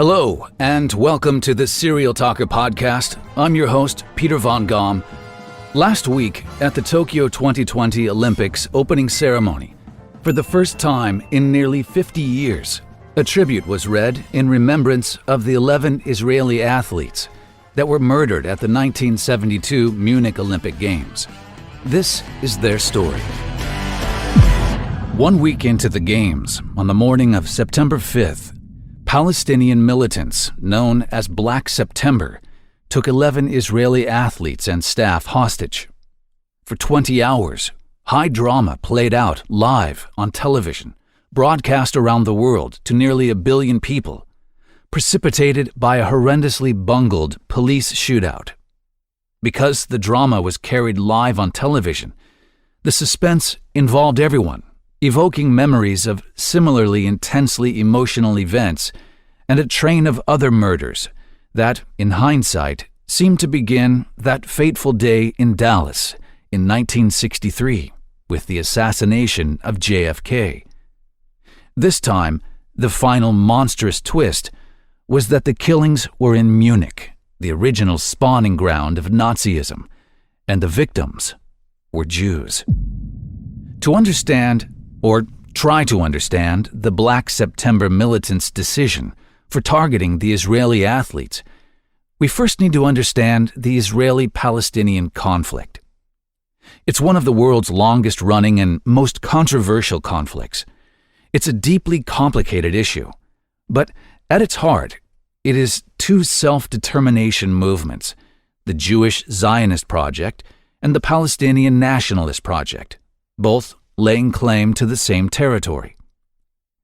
Hello, and welcome to the Serial Talker podcast. I'm your host, Peter Von Gom. Last week, at the Tokyo 2020 Olympics opening ceremony, for the first time in nearly 50 years, a tribute was read in remembrance of the 11 Israeli athletes that were murdered at the 1972 Munich Olympic Games. This is their story. 1 week into the Games, on the morning of September 5th, Palestinian militants, known as Black September, took 11 Israeli athletes and staff hostage. For 20 hours, high drama played out live on television, broadcast around the world to nearly 1 billion people, precipitated by a horrendously bungled police shootout. Because the drama was carried live on television, the suspense involved everyone, evoking memories of similarly intensely emotional events and a train of other murders that, in hindsight, seemed to begin that fateful day in Dallas in 1963 with the assassination of JFK. This time, the final monstrous twist was that the killings were in Munich, the original spawning ground of Nazism, and the victims were Jews. To understand, or try to understand, the Black September militants' decision for targeting the Israeli athletes, we first need to understand the Israeli-Palestinian conflict. It's one of the world's longest-running and most controversial conflicts. It's a deeply complicated issue, but at its heart, it is two self-determination movements, the Jewish Zionist Project and the Palestinian Nationalist Project, both laying claim to the same territory.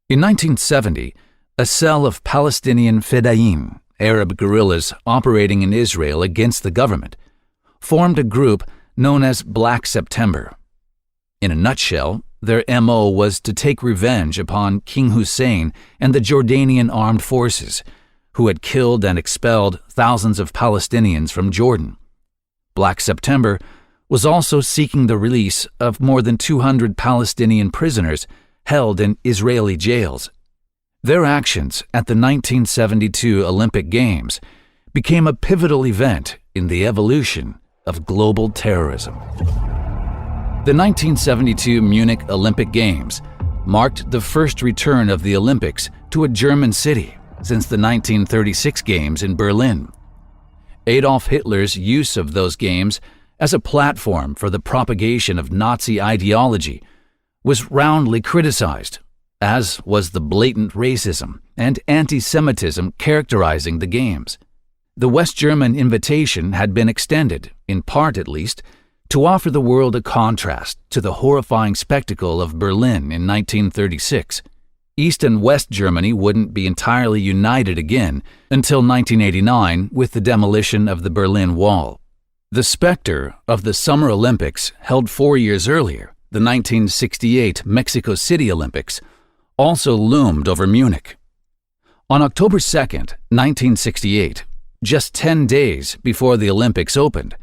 In 1970, a cell of Palestinian Fedayeen, Arab guerrillas operating in Israel against the government, formed a group known as Black September. In a nutshell, their MO was to take revenge upon King Hussein and the Jordanian armed forces, who had killed and expelled thousands of Palestinians from Jordan. Black September was also seeking the release of more than 200 Palestinian prisoners held in Israeli jails. Their actions at the 1972 Olympic Games became a pivotal event in the evolution of global terrorism. The 1972 Munich Olympic Games marked the first return of the Olympics to a German city since the 1936 Games in Berlin. Adolf Hitler's use of those games as a platform for the propagation of Nazi ideology was roundly criticized, as was the blatant racism and anti-Semitism characterizing the Games. The West German invitation had been extended, in part at least, to offer the world a contrast to the horrifying spectacle of Berlin in 1936. East and West Germany wouldn't be entirely united again until 1989 with the demolition of the Berlin Wall. The specter of the Summer Olympics held 4 years earlier, the 1968 Mexico City Olympics, also loomed over Munich. On October 2, 1968, just 10 days before the Olympics opened,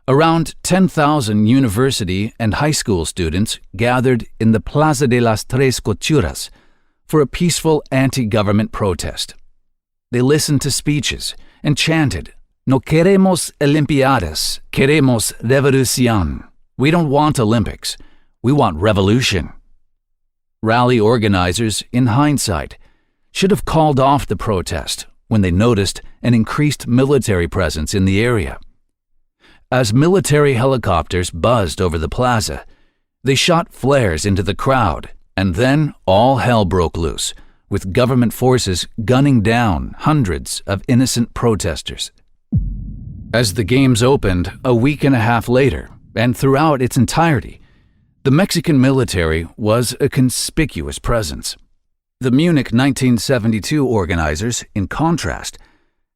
around 10,000 university and high school students gathered in the Plaza de las Tres Costuras for a peaceful anti-government protest. They listened to speeches and chanted, "No queremos Olympiadas, queremos revolución." We don't want Olympics, we want revolution. Rally organizers, in hindsight, should have called off the protest when they noticed an increased military presence in the area. As military helicopters buzzed over the plaza, they shot flares into the crowd, and then all hell broke loose, with government forces gunning down hundreds of innocent protesters. As the Games opened a week and a half later, and throughout its entirety, the Mexican military was a conspicuous presence. The Munich 1972 organizers, in contrast,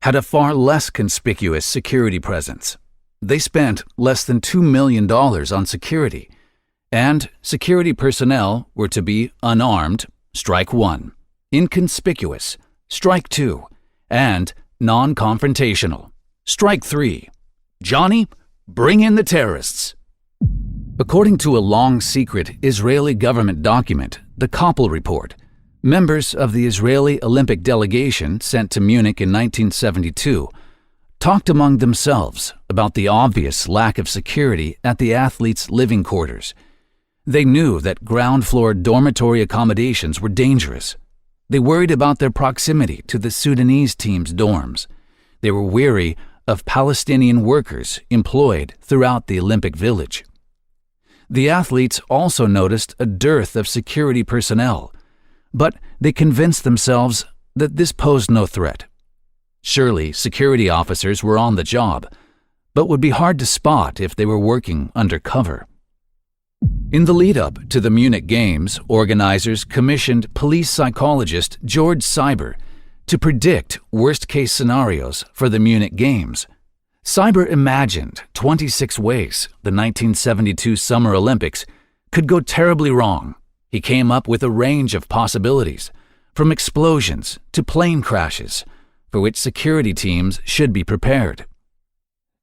had a far less conspicuous security presence. They spent less than $2 million on security, and security personnel were to be unarmed, strike one, inconspicuous, strike two, and non-confrontational, strike three. Johnny, bring in the terrorists. According to a long-secret Israeli government document, the Koppel Report, Members of the Israeli Olympic delegation sent to Munich in 1972 talked among themselves about the obvious lack of security at the athletes' living quarters. They knew that ground-floor dormitory accommodations were dangerous. They worried about their proximity to the Sudanese team's dorms. They were weary of Palestinian workers employed throughout the Olympic Village. The athletes also noticed a dearth of security personnel, but they convinced themselves that this posed no threat. Surely security officers were on the job, but would be hard to spot if they were working undercover. In the lead-up to the Munich Games, organizers commissioned police psychologist George Seiber to predict worst-case scenarios for the Munich Games. Seiber imagined 26 ways the 1972 Summer Olympics could go terribly wrong. He came up with a range of possibilities, from explosions to plane crashes, for which security teams should be prepared.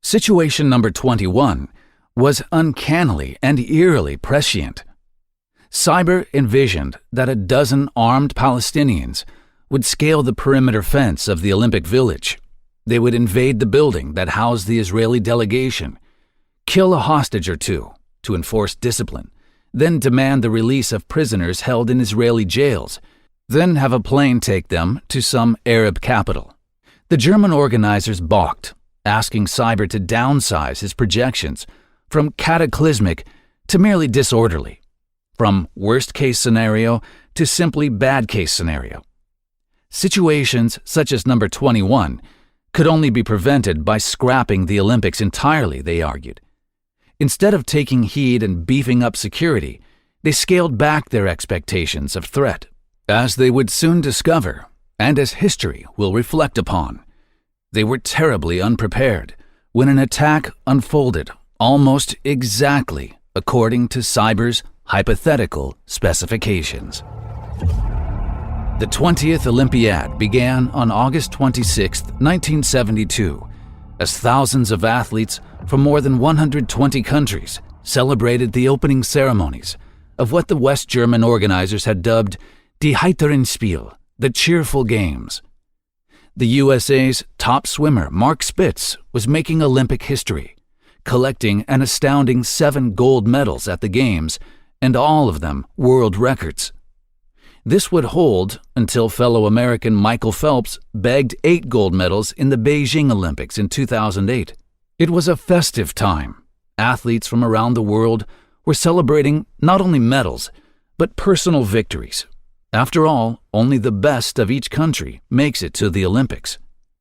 Situation number 21 was uncannily and eerily prescient. Seiber envisioned that a dozen armed Palestinians would scale the perimeter fence of the Olympic Village. They would invade the building that housed the Israeli delegation, kill a hostage or two to enforce discipline, then demand the release of prisoners held in Israeli jails, then have a plane take them to some Arab capital. The German organizers balked, asking Seiber to downsize his projections from cataclysmic to merely disorderly, from worst-case scenario to simply bad-case scenario. Situations such as number 21 could only be prevented by scrapping the Olympics entirely, they argued. Instead of taking heed and beefing up security, they scaled back their expectations of threat. As they would soon discover, and as history will reflect upon, they were terribly unprepared when an attack unfolded almost exactly according to Seiber's hypothetical specifications. The 20th Olympiad began on August 26, 1972, as thousands of athletes from more than 120 countries celebrated the opening ceremonies of what the West German organizers had dubbed Die heiteren Spiel, the cheerful games. The USA's top swimmer, Mark Spitz, was making Olympic history, collecting an astounding 7 gold medals at the Games, and all of them world records. This would hold until fellow American Michael Phelps bagged 8 gold medals in the Beijing Olympics in 2008. It was a festive time. Athletes from around the world were celebrating not only medals, but personal victories. After all, only the best of each country makes it to the Olympics.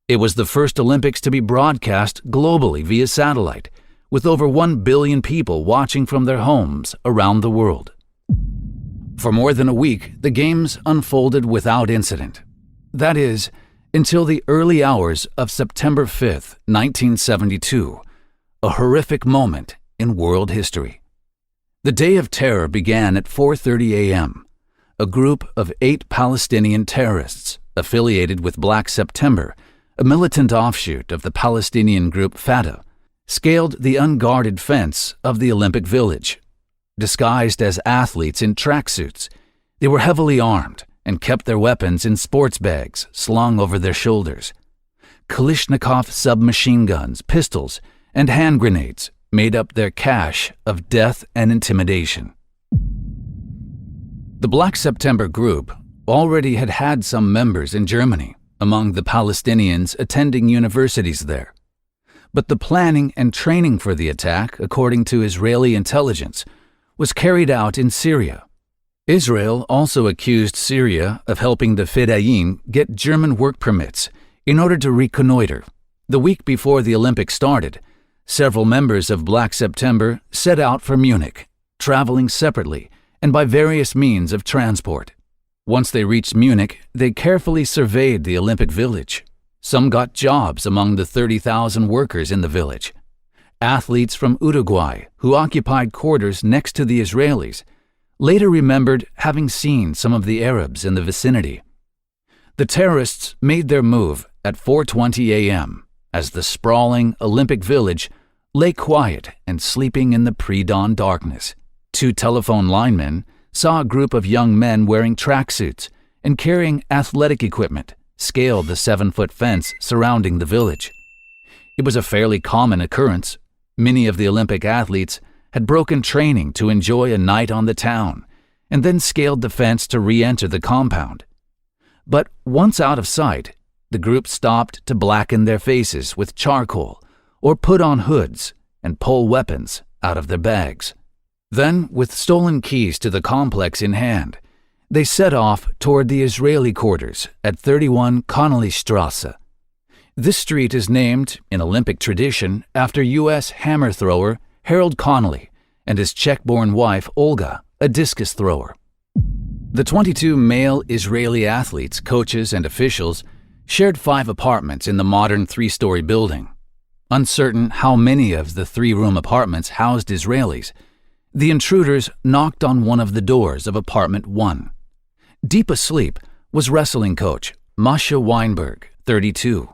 It was the first Olympics to be broadcast globally via satellite, with over 1 billion people watching from their homes around the world. For more than a week, the Games unfolded without incident. That is, until the early hours of September 5, 1972, a horrific moment in world history. The Day of Terror began at 4:30 a.m. A group of 8 Palestinian terrorists affiliated with Black September, a militant offshoot of the Palestinian group Fatah, scaled the unguarded fence of the Olympic Village. Disguised as athletes in tracksuits, they were heavily armed and kept their weapons in sports bags slung over their shoulders. Kalashnikov submachine guns, pistols, and hand grenades made up their cache of death and intimidation. The Black September group already had some members in Germany, among the Palestinians attending universities there. But the planning and training for the attack, according to Israeli intelligence, was carried out in Syria. Israel also accused Syria of helping the Fedayeen get German work permits in order to reconnoiter. The week before the Olympics started, several members of Black September set out for Munich, traveling separately and by various means of transport. Once they reached Munich, they carefully surveyed the Olympic Village. Some got jobs among the 30,000 workers in the village. Athletes from Uruguay, who occupied quarters next to the Israelis, later remembered having seen some of the Arabs in the vicinity. The terrorists made their move at 4:20 a.m. as the sprawling Olympic Village lay quiet and sleeping in the pre-dawn darkness. 2 telephone linemen saw a group of young men wearing tracksuits and carrying athletic equipment, scaled the 7-foot fence surrounding the village. It was a fairly common occurrence. Many of the Olympic athletes had broken training to enjoy a night on the town, and then scaled the fence to re-enter the compound. But once out of sight, the group stopped to blacken their faces with charcoal or put on hoods and pull weapons out of their bags. Then, with stolen keys to the complex in hand, they set off toward the Israeli quarters at 31 Connollystrasse. This street is named, in Olympic tradition, after U.S. hammer thrower Harold Connolly and his Czech-born wife Olga, a discus thrower. The 22 male Israeli athletes, coaches, and officials shared 5 apartments in the modern 3-story building. Uncertain how many of the 3-room apartments housed Israelis, the intruders knocked on one of the doors of apartment 1. Deep asleep was wrestling coach Moshe Weinberg, 32.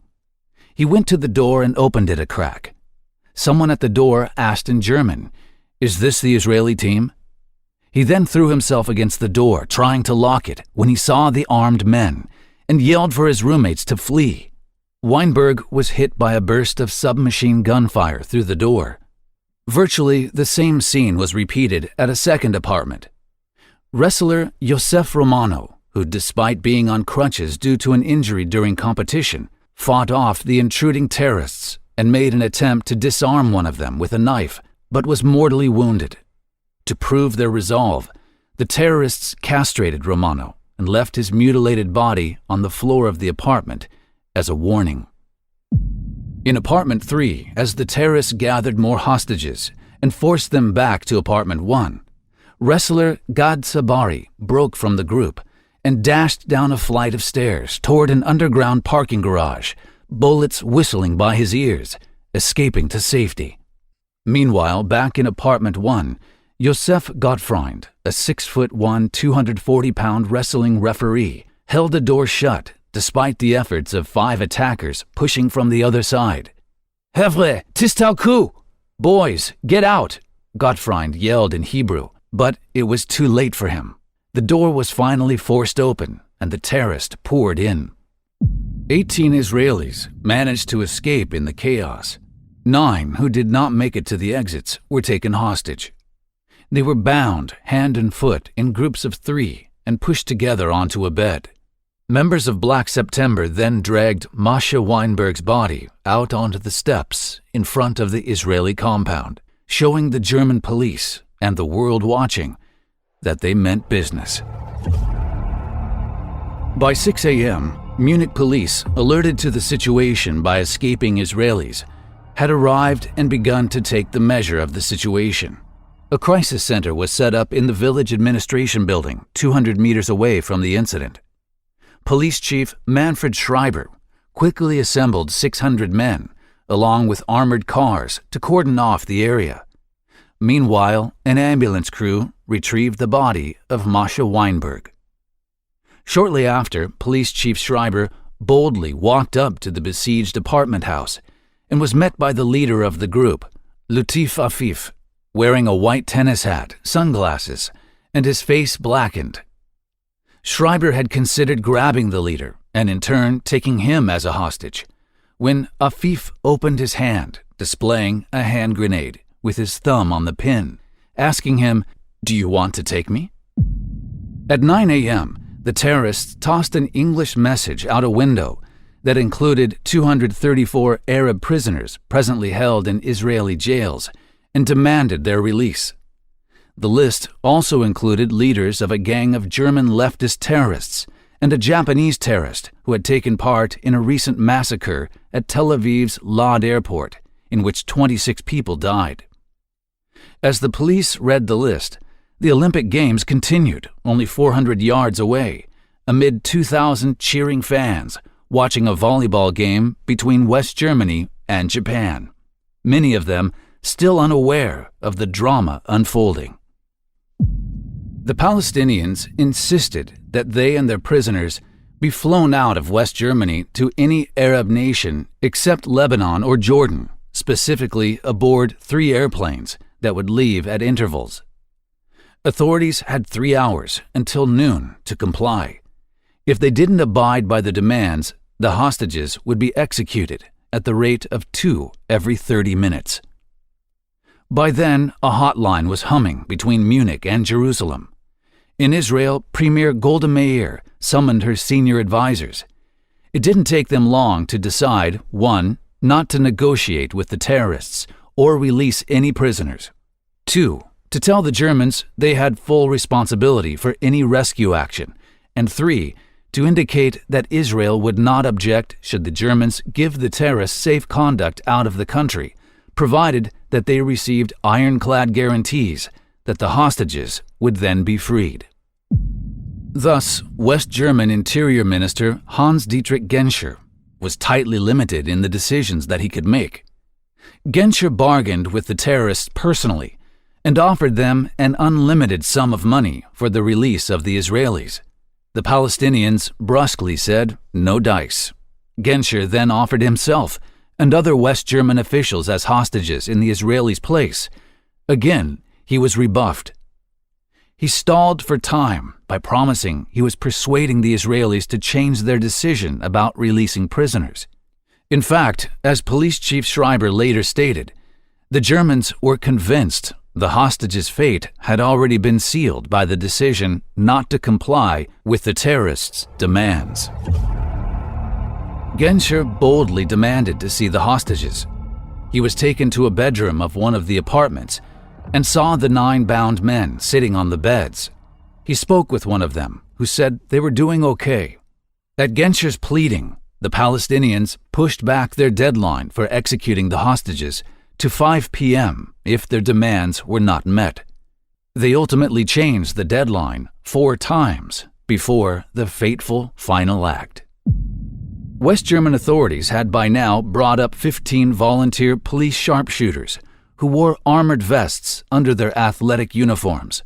He went to the door and opened it a crack. Someone at the door asked in German, "Is this the Israeli team?" He then threw himself against the door, trying to lock it, when he saw the armed men, and yelled for his roommates to flee. Weinberg was hit by a burst of submachine gunfire through the door. Virtually the same scene was repeated at a second apartment. Wrestler Yosef Romano, who despite being on crutches due to an injury during competition, fought off the intruding terrorists and made an attempt to disarm one of them with a knife, but was mortally wounded. To prove their resolve, the terrorists castrated Romano and left his mutilated body on the floor of the apartment as a warning. In apartment 3, as the terrorists gathered more hostages and forced them back to apartment 1, wrestler Gad Sabari broke from the group and dashed down a flight of stairs toward an underground parking garage, bullets whistling by his ears, escaping to safety. Meanwhile, back in apartment 1, Yosef Gottfried, a 6'1", 240-pound wrestling referee, held the door shut despite the efforts of 5 attackers pushing from the other side. "Hevre, tistalku! Boys, get out!" Gottfried yelled in Hebrew, but it was too late for him. The door was finally forced open, and the terrorists poured in. 18 Israelis managed to escape in the chaos. 9 who did not make it to the exits were taken hostage. They were bound hand and foot in groups of 3 and pushed together onto a bed. Members of Black September then dragged Moshe Weinberg's body out onto the steps in front of the Israeli compound, showing the German police and the world watching that they meant business. By 6 a.m., Munich police, alerted to the situation by escaping Israelis, had arrived and begun to take the measure of the situation. A crisis center was set up in the village administration building, 200 meters away from the incident. Police Chief Manfred Schreiber quickly assembled 600 men, along with armored cars, to cordon off the area. Meanwhile, an ambulance crew retrieved the body of Moshe Weinberg. Shortly after, Police Chief Schreiber boldly walked up to the besieged apartment house and was met by the leader of the group, Latif Afif, wearing a white tennis hat, sunglasses, and his face blackened. Schreiber had considered grabbing the leader and in turn taking him as a hostage, when Afif opened his hand, displaying a hand grenade with his thumb on the pin, asking him, "Do you want to take me?" At 9 a.m., the terrorists tossed an English message out a window that included 234 Arab prisoners presently held in Israeli jails and demanded their release. The list also included leaders of a gang of German leftist terrorists and a Japanese terrorist who had taken part in a recent massacre at Tel Aviv's Lod airport, in which 26 people died. As the police read the list, the Olympic Games continued only 400 yards away, amid 2,000 cheering fans watching a volleyball game between West Germany and Japan, many of them still unaware of the drama unfolding. The Palestinians insisted that they and their prisoners be flown out of West Germany to any Arab nation except Lebanon or Jordan, specifically aboard 3 airplanes that would leave at intervals. Authorities had 3 hours until noon to comply. If they didn't abide by the demands, the hostages would be executed at the rate of 2 every 30 minutes. By then, a hotline was humming between Munich and Jerusalem. In Israel, Premier Golda Meir summoned her senior advisors. It didn't take them long to decide, 1, not to negotiate with the terrorists or release any prisoners. 2, to tell the Germans they had full responsibility for any rescue action. And 3, to indicate that Israel would not object should the Germans give the terrorists safe conduct out of the country, provided that they received ironclad guarantees that the hostages would then be freed. Thus, West German Interior Minister Hans-Dietrich Genscher was tightly limited in the decisions that he could make. Genscher bargained with the terrorists personally and offered them an unlimited sum of money for the release of the Israelis. The Palestinians brusquely said, "No dice." Genscher then offered himself and other West German officials as hostages in the Israelis' place. Again, he was rebuffed. He stalled for time by promising he was persuading the Israelis to change their decision about releasing prisoners. In fact, as Police Chief Schreiber later stated, the Germans were convinced the hostages' fate had already been sealed by the decision not to comply with the terrorists' demands. Genscher boldly demanded to see the hostages. He was taken to a bedroom of one of the apartments and saw the 9 bound men sitting on the beds. He spoke with one of them, who said they were doing okay. At Genscher's pleading, the Palestinians pushed back their deadline for executing the hostages to 5 p.m. if their demands were not met. They ultimately changed the deadline 4 times before the fateful final act. West German authorities had by now brought up 15 volunteer police sharpshooters who wore armored vests under their athletic uniforms.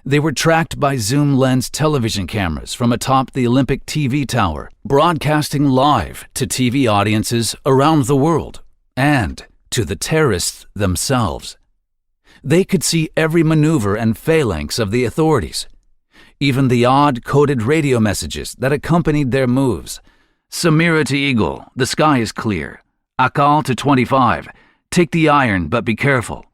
They were tracked by zoom lens television cameras from atop the Olympic TV tower, broadcasting live to TV audiences around the world and to the terrorists themselves. They could see every maneuver and phalanx of the authorities, even the odd coded radio messages that accompanied their moves. Samira to Eagle, the sky is clear. Akal to 25, take the iron but be careful.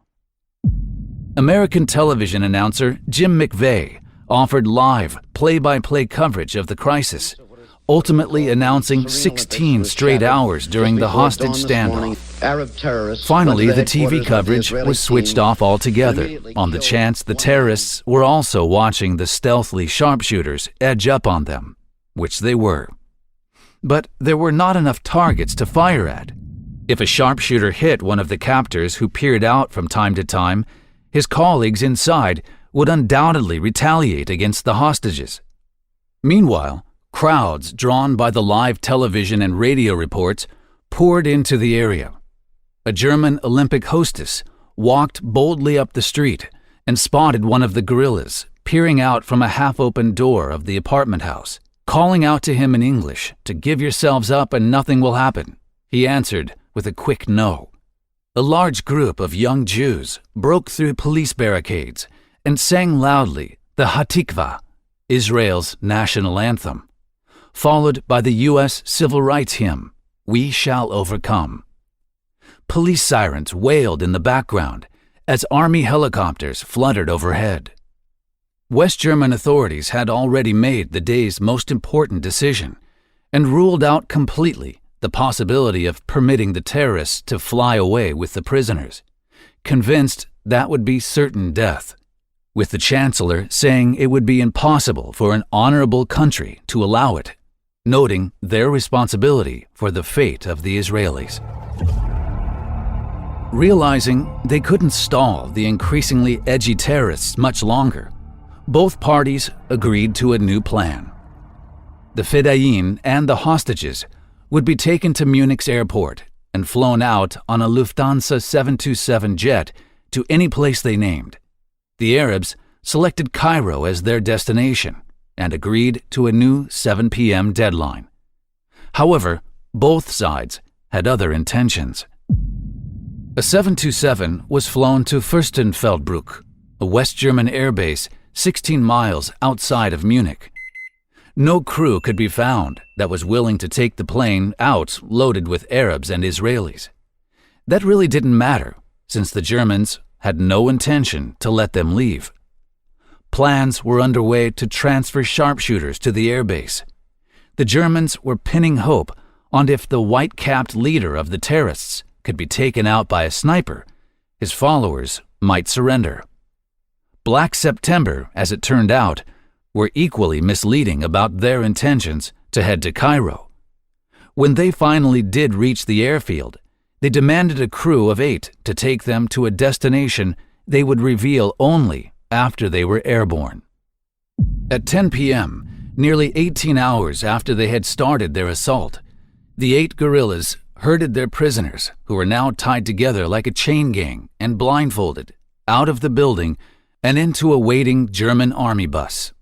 American television announcer Jim McVeigh offered live play-by-play coverage of the crisis, ultimately announcing 16 straight hours during the hostage standoff. Finally, the TV coverage was switched off altogether on the chance the terrorists were also watching the stealthy sharpshooters edge up on them, which they were. But there were not enough targets to fire at. If a sharpshooter hit one of the captors who peered out from time to time, his colleagues inside would undoubtedly retaliate against the hostages. Meanwhile, crowds drawn by the live television and radio reports poured into the area. A German Olympic hostess walked boldly up the street and spotted one of the guerrillas peering out from a half-open door of the apartment house, calling out to him in English to give yourselves up and nothing will happen. He answered with a quick no. A large group of young Jews broke through police barricades and sang loudly the Hatikva, Israel's national anthem, followed by the U.S. Civil Rights hymn, We Shall Overcome. Police sirens wailed in the background as army helicopters fluttered overhead. West German authorities had already made the day's most important decision and ruled out completely the possibility of permitting the terrorists to fly away with the prisoners, convinced that would be certain death, with the Chancellor saying it would be impossible for an honorable country to allow it, noting their responsibility for the fate of the Israelis. Realizing they couldn't stall the increasingly edgy terrorists much longer, both parties agreed to a new plan. The Fedayeen and the hostages would be taken to Munich's airport and flown out on a Lufthansa 727 jet to any place they named. The Arabs selected Cairo as their destination and agreed to a new 7 p.m. deadline. However, both sides had other intentions. A 727 was flown to Fürstenfeldbruck, a West German airbase 16 miles outside of Munich. No crew could be found that was willing to take the plane out loaded with Arabs and Israelis. That really didn't matter, since the Germans had no intention to let them leave. Plans were underway to transfer sharpshooters to the airbase. The Germans were pinning hope on if the white-capped leader of the terrorists could be taken out by a sniper, his followers might surrender. Black September, as it turned out, were equally misleading about their intentions to head to Cairo. When they finally did reach the airfield, they demanded a crew of 8 to take them to a destination they would reveal only after they were airborne. At 10 p.m., nearly 18 hours after they had started their assault, the 8 guerrillas herded their prisoners, who were now tied together like a chain gang and blindfolded, out of the building and into a waiting German army bus.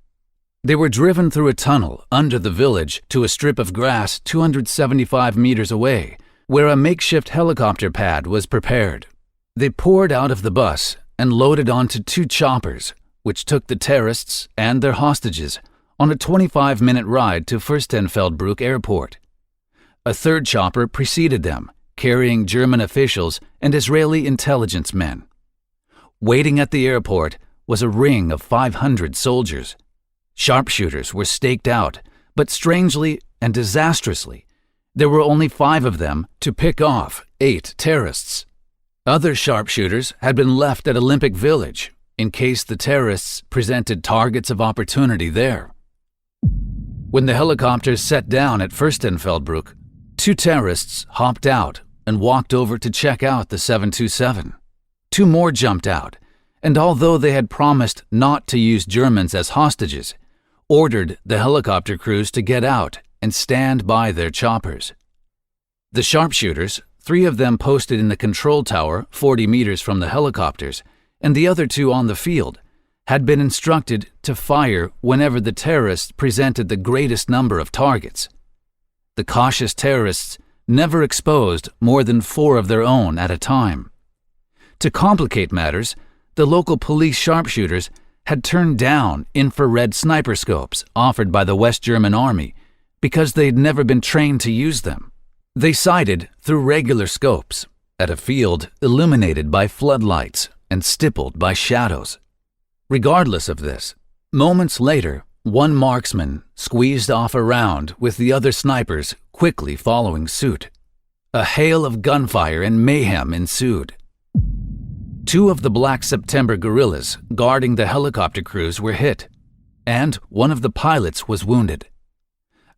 They were driven through a tunnel under the village to a strip of grass 275 meters away, where a makeshift helicopter pad was prepared. They poured out of the bus and loaded onto 2 choppers, which took the terrorists and their hostages on a 25-minute ride to Fürstenfeldbruck Airport. A 3rd chopper preceded them, carrying German officials and Israeli intelligence men. Waiting at the airport was a ring of 500 soldiers. Sharpshooters were staked out, but strangely and disastrously, there were only 5 of them to pick off 8 terrorists. Other sharpshooters had been left at Olympic Village in case the terrorists presented targets of opportunity there. When the helicopters set down at Fürstenfeldbruck, 2 terrorists hopped out and walked over to check out the 727. 2 more jumped out, and although they had promised not to use Germans as hostages, ordered the helicopter crews to get out and stand by their choppers. The sharpshooters, 3 of them posted in the control tower 40 meters from the helicopters, and the other 2 on the field, had been instructed to fire whenever the terrorists presented the greatest number of targets. The cautious terrorists never exposed more than 4 of their own at a time. To complicate matters, the local police sharpshooters had turned down infrared sniper scopes offered by the West German Army because they'd never been trained to use them. They sighted through regular scopes at a field illuminated by floodlights and stippled by shadows. Regardless of this, moments later, one marksman squeezed off a round with the other snipers quickly following suit. A hail of gunfire and mayhem ensued. 2 of the Black September guerrillas guarding the helicopter crews were hit, and one of the pilots was wounded.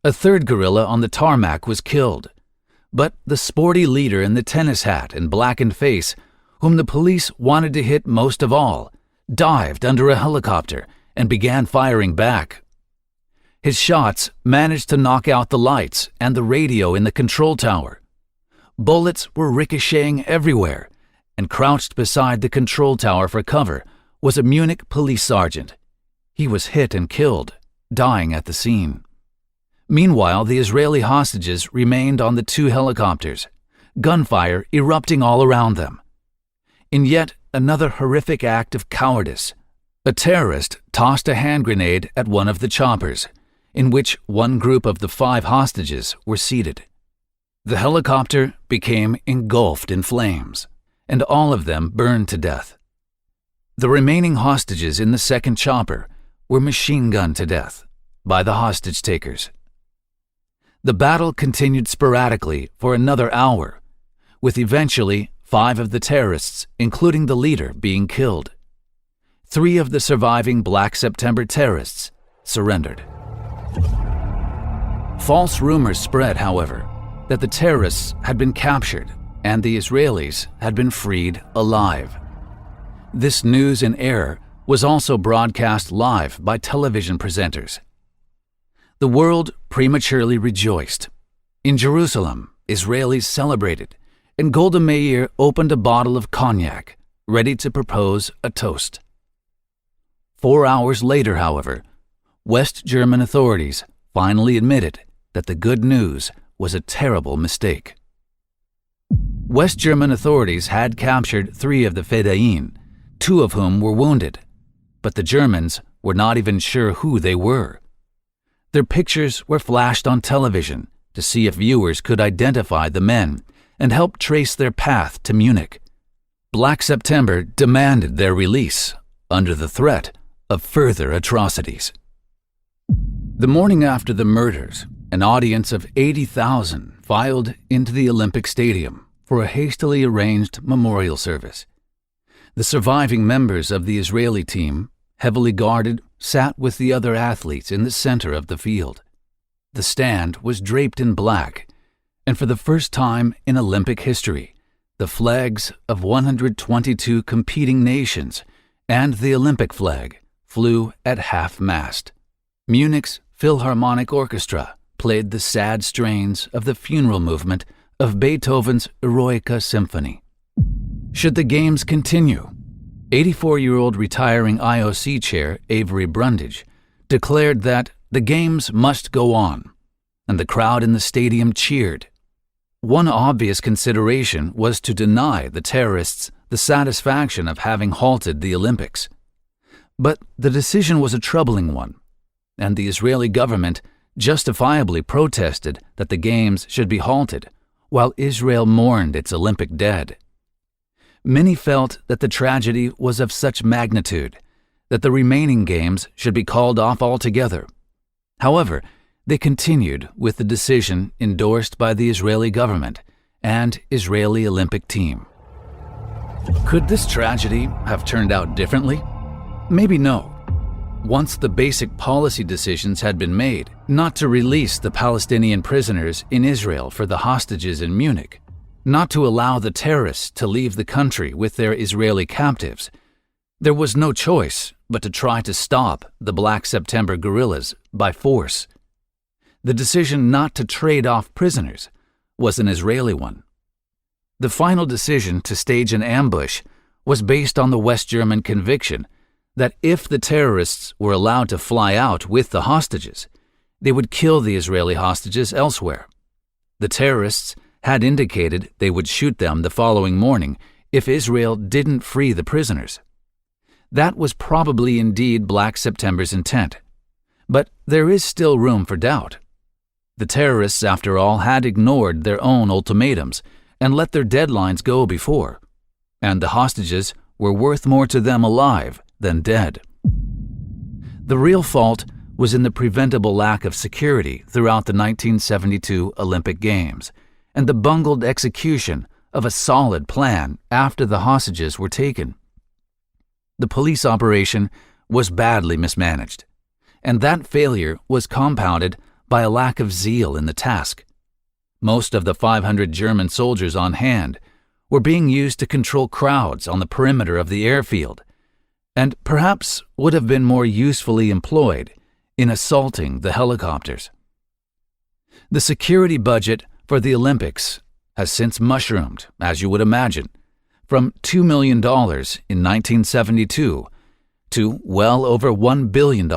A 3rd guerrilla on the tarmac was killed, but the sporty leader in the tennis hat and blackened face, whom the police wanted to hit most of all, dived under a helicopter and began firing back. His shots managed to knock out the lights and the radio in the control tower. Bullets were ricocheting everywhere, and crouched beside the control tower for cover was a Munich police sergeant. He was hit and killed, dying at the scene. Meanwhile, the Israeli hostages remained on the 2 helicopters, gunfire erupting all around them. In yet another horrific act of cowardice, a terrorist tossed a hand grenade at one of the choppers, in which one group of the 5 hostages were seated. The helicopter became engulfed in flames, and all of them burned to death. The remaining hostages in the 2nd chopper were machine-gunned to death by the hostage-takers. The battle continued sporadically for another hour, with eventually 5 of the terrorists, including the leader, being killed. 3 of the surviving Black September terrorists surrendered. False rumors spread, however, that the terrorists had been captured and the Israelis had been freed alive. This news in error was also broadcast live by television presenters. The world prematurely rejoiced. In Jerusalem, Israelis celebrated, and Golda Meir opened a bottle of cognac, ready to propose a toast. 4 hours later, however, West German authorities finally admitted that the good news was a terrible mistake. West German authorities had captured 3 of the Fedayeen, 2 of whom were wounded, but the Germans were not even sure who they were. Their pictures were flashed on television to see if viewers could identify the men and help trace their path to Munich. Black September demanded their release under the threat of further atrocities. The morning after the murders, an audience of 80,000 filed into the Olympic Stadium for a hastily arranged memorial service. The surviving members of the Israeli team, heavily guarded, sat with the other athletes in the center of the field. The stand was draped in black, and for the first time in Olympic history, the flags of 122 competing nations and the Olympic flag flew at half-mast. Munich's Philharmonic Orchestra played the sad strains of the funeral movement of Beethoven's Eroica Symphony. Should the games continue, 84-year-old retiring IOC chair Avery Brundage declared that the games must go on, and the crowd in the stadium cheered. One obvious consideration was to deny the terrorists the satisfaction of having halted the Olympics. But the decision was a troubling one, and the Israeli government justifiably protested that the games should be halted, while Israel mourned its Olympic dead. Many felt that the tragedy was of such magnitude that the remaining games should be called off altogether. However, they continued with the decision endorsed by the Israeli government and Israeli Olympic team. Could this tragedy have turned out differently? Maybe no. Once the basic policy decisions had been made not to release the Palestinian prisoners in Israel for the hostages in Munich, not to allow the terrorists to leave the country with their Israeli captives, there was no choice but to try to stop the Black September guerrillas by force. The decision not to trade off prisoners was an Israeli one. The final decision to stage an ambush was based on the West German conviction that if the terrorists were allowed to fly out with the hostages, they would kill the Israeli hostages elsewhere. The terrorists had indicated they would shoot them the following morning if Israel didn't free the prisoners. That was probably indeed Black September's intent, but there is still room for doubt. The terrorists, after all, had ignored their own ultimatums and let their deadlines go before, and the hostages were worth more to them alive than dead. The real fault was in the preventable lack of security throughout the 1972 Olympic Games and the bungled execution of a solid plan after the hostages were taken. The police operation was badly mismanaged, and that failure was compounded by a lack of zeal in the task. Most of the 500 German soldiers on hand were being used to control crowds on the perimeter of the airfield, and perhaps would have been more usefully employed in assaulting the helicopters. The security budget for the Olympics has since mushroomed, as you would imagine, from $2 million in 1972 to well over $1 billion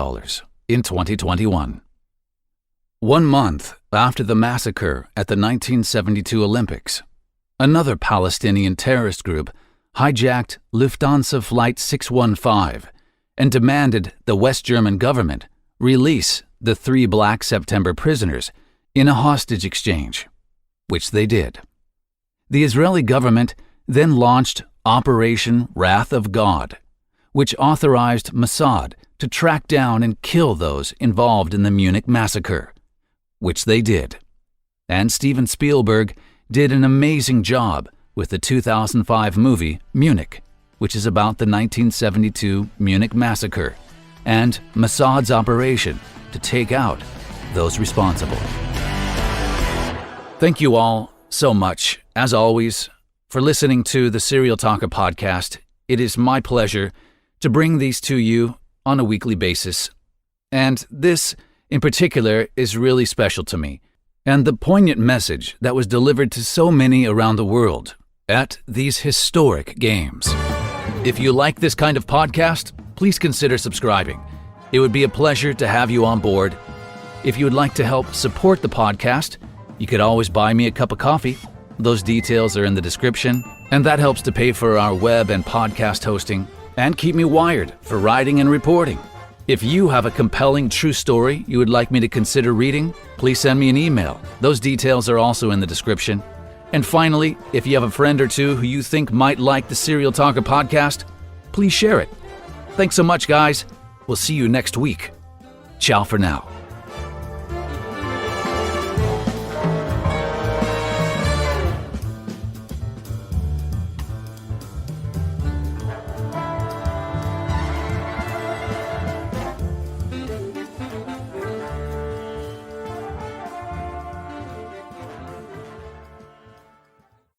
in 2021. 1 month after the massacre at the 1972 Olympics, another Palestinian terrorist group hijacked Lufthansa Flight 615 and demanded the West German government release the 3 Black September prisoners in a hostage exchange, which they did. The Israeli government then launched Operation Wrath of God, which authorized Mossad to track down and kill those involved in the Munich massacre, which they did. And Steven Spielberg did an amazing job with the 2005 movie Munich, which is about the 1972 Munich massacre and Mossad's operation to take out those responsible. Thank you all so much, as always, for listening to the Serial Talker podcast. It is my pleasure to bring these to you on a weekly basis. And this, in particular, is really special to me, and the poignant message that was delivered to so many around the world at these historic games. If you like this kind of podcast, please consider subscribing. It would be a pleasure to have you on board. If you would like to help support the podcast, you could always buy me a cup of coffee. Those details are in the description, and that helps to pay for our web and podcast hosting and keep me wired for writing and reporting. If you have a compelling true story you would like me to consider reading, please send me an email. Those details are also in the description. And finally, if you have a friend or two who you think might like the Serial Talker podcast, please share it. Thanks so much, guys. We'll see you next week. Ciao for now.